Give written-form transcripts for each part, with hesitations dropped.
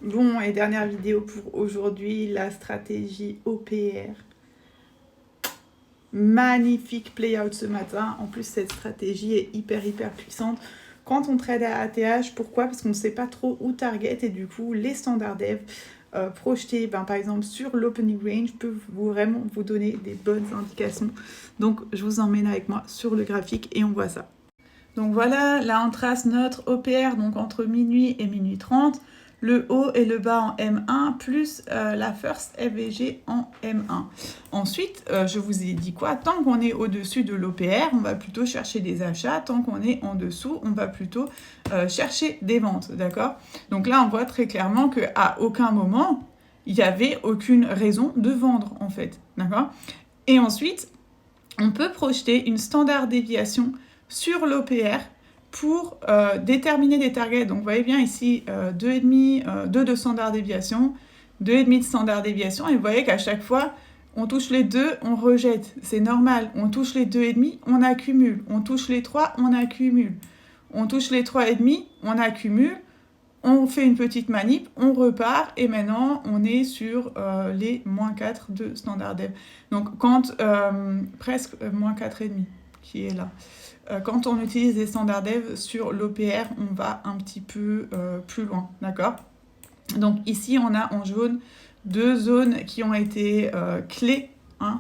Bon, et dernière vidéo pour aujourd'hui, la stratégie OPR. Magnifique play-out ce matin. En plus, cette stratégie est hyper puissante. Quand on trade à ATH, pourquoi? Parce qu'on ne sait pas trop où target et du coup, les standards dev projetés, par exemple, sur l'opening range peuvent vraiment vous donner des bonnes indications. Donc, je vous emmène avec moi sur le graphique et on voit ça. Donc voilà, là on trace notre OPR donc entre minuit et minuit 30, le haut et le bas en M1 plus la first FVG en M1. Ensuite, je vous ai dit quoi? Tant qu'on est au-dessus de l'OPR, on va plutôt chercher des achats. Tant qu'on est en dessous, on va plutôt chercher des ventes, d'accord? Donc là, on voit très clairement qu'à aucun moment, il n'y avait aucune raison de vendre, en fait, d'accord? Et ensuite, on peut projeter une standard déviation sur l'OPR pour déterminer des targets. Donc vous voyez bien ici 2,5, 2 de standard déviation, 2,5 de standard déviation, et vous voyez qu'à chaque fois, on touche les 2, on rejette. C'est normal. On touche les 2,5, on accumule. On touche les 3, on accumule. On touche les 3,5, on accumule. On fait une petite manip, on repart, et maintenant, on est sur les moins 4 de standard dev. Donc, quand presque moins 4,5 qui est là. Quand on utilise des standards dev sur l'OPR, on va un petit peu plus loin, d'accord? Donc ici, on a en jaune 2 zones qui ont été clés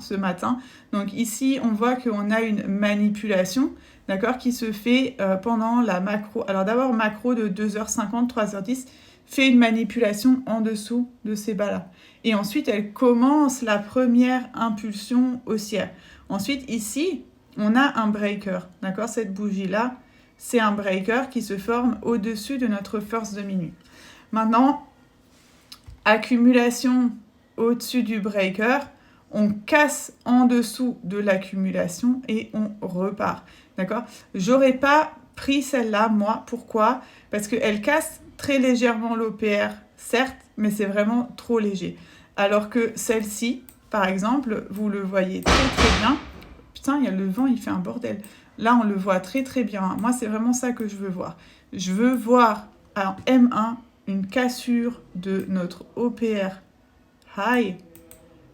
ce matin. Donc ici, on voit qu'on a une manipulation, d'accord, qui se fait pendant la macro. Alors d'abord, macro de 2h50, 3h10, fait une manipulation en dessous de ces bas-là. Et ensuite, elle commence la première impulsion haussière. Ensuite, ici, on a un breaker, d'accord? Cette bougie-là, c'est un breaker qui se forme au-dessus de notre force de minuit. Maintenant, accumulation au-dessus du breaker, on casse en dessous de l'accumulation et on repart, d'accord? J'aurais pas pris celle-là, moi. Pourquoi? Parce qu'elle casse très légèrement l'OPR, certes, mais c'est vraiment trop léger. Alors que celle-ci, par exemple, vous le voyez très bien. Putain, il y a le vent, il fait un bordel. Là, on le voit très bien. Moi, c'est vraiment ça que je veux voir. Je veux voir en M1 une cassure de notre OPR high.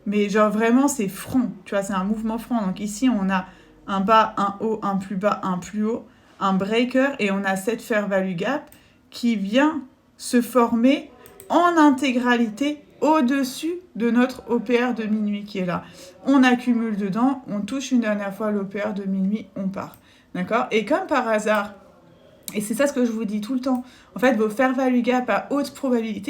Mais genre vraiment, c'est front. Tu vois, c'est un mouvement front. Donc ici, on a un bas, un haut, un plus bas, un plus haut, un breaker. Et on a cette fair value gap qui vient se former en intégralité au-dessus de notre OPR de minuit qui est là. On accumule dedans, on touche une dernière fois l'OPR de minuit, on part. D'accord? Et comme par hasard, et c'est ça ce que je vous dis tout le temps, en fait, vos fair value gap à haute probabilité,